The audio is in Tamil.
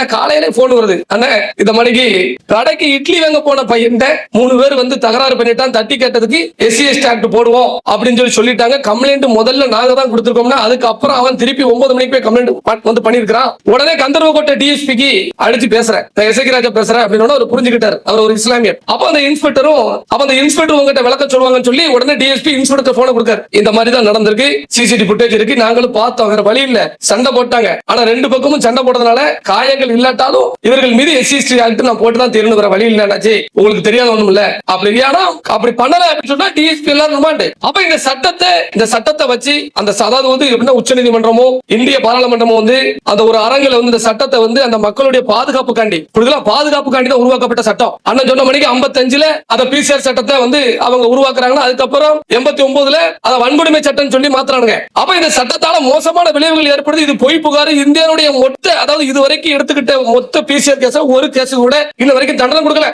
எனக்கு காலையில போன் வருது, அண்ணா இந்த மணிக்கு கடைக்கு இட்லி வாங்க போன பையன் 3 பேர் வந்து தகராறு பண்ணிட்டான், தட்டி கேட்டதுக்கு SC/ST ஆக்ட் போடுவோம் அப்படின்னு சொல்லிட்டாங்க. கம்ப்ளைண்ட் முதல்ல நாங்க தான் கொடுத்திருக்கோம்னா அதுக்கப்புறம் அவன் திருப்பி 9 மணிக்கு போய் கம்ப்ளைண்ட் வந்து பண்ணிருக்கான். உடனே கந்தர்வகோட்டை டிஎஸ்பிக்கு அடிச்சு பேசுறேன், எஸ்ஐ ராஜா பேசுறேன் அப்படின்னு அவர் புரிஞ்சுக்கிட்டாரு. அவர் ஒரு இஸ்லாமியர். அப்ப அந்த இன்ஸ்பெக்டர் உங்ககிட்ட விளக்க சொல்லுவாங்கன்னு சொல்லி உடனே டிஎஸ்பி இன்ஸ்பெக்டர் போன கொடுக்காரு. இந்த மாதிரி தான் நடந்திருக்கு, சிசிடிவி ஃபுட்டேஜ் இருக்கு, நாங்களும் பார்த்தோம், வேற வழி இல்ல, சண்டை போட்டாங்க. ஆனா 2 பக்கமும் சண்டை போட்டதுனால காயங்கள் இல்லாட்டாலும் இவர்கள் மீது SC/ST ஆக்ட் நான் போட்டு தான் தீரணும், வேற வழி இல்லைன்னாச்சு. உங்களுக்கு தெரியாத ஒண்ணும் இல்ல. அப்படி பண்ணல அப்படின்னு சொன்னா டிஎஸ்பி எல்லாரும் ரிமாண்ட். அப்ப இந்த சட்டத்தை வச்சு அந்த அதாவது வந்து எப்படின்னா உச்ச நீதிமன்றமோ இந்திய பாராளுமன்றமோ வந்து அந்த ஒரு அரங்கில வந்து இந்த சட்டத்தை வந்து அந்த மக்களுடைய பாதுகாப்புக்காண்டி தான் உருவாக்கப்பட்ட சட்டம். அண்ணன் சொன்ன மணிக்கு 55ல அந்த PCR சட்டத்தை வந்து அவங்க உருவாக்குறாங்க. அதுக்கப்புறம் 89ல அத வன்கொடுமை சட்டம் சொல்லி மாத்துறாங்க. அப்ப இந்த சட்டத்தால மோசமான விளைவுகள் ஏற்படுது. இது பொய் புகார். இந்தியாவுடைய மொத்த அதாவது இதுவரைக்கும் எடுத்துக்கிட்ட மொத்த PCR கேஸ் ஒரு கேஸ் கூட இன்ன வரைக்கும் தண்டனை கொடுக்கல.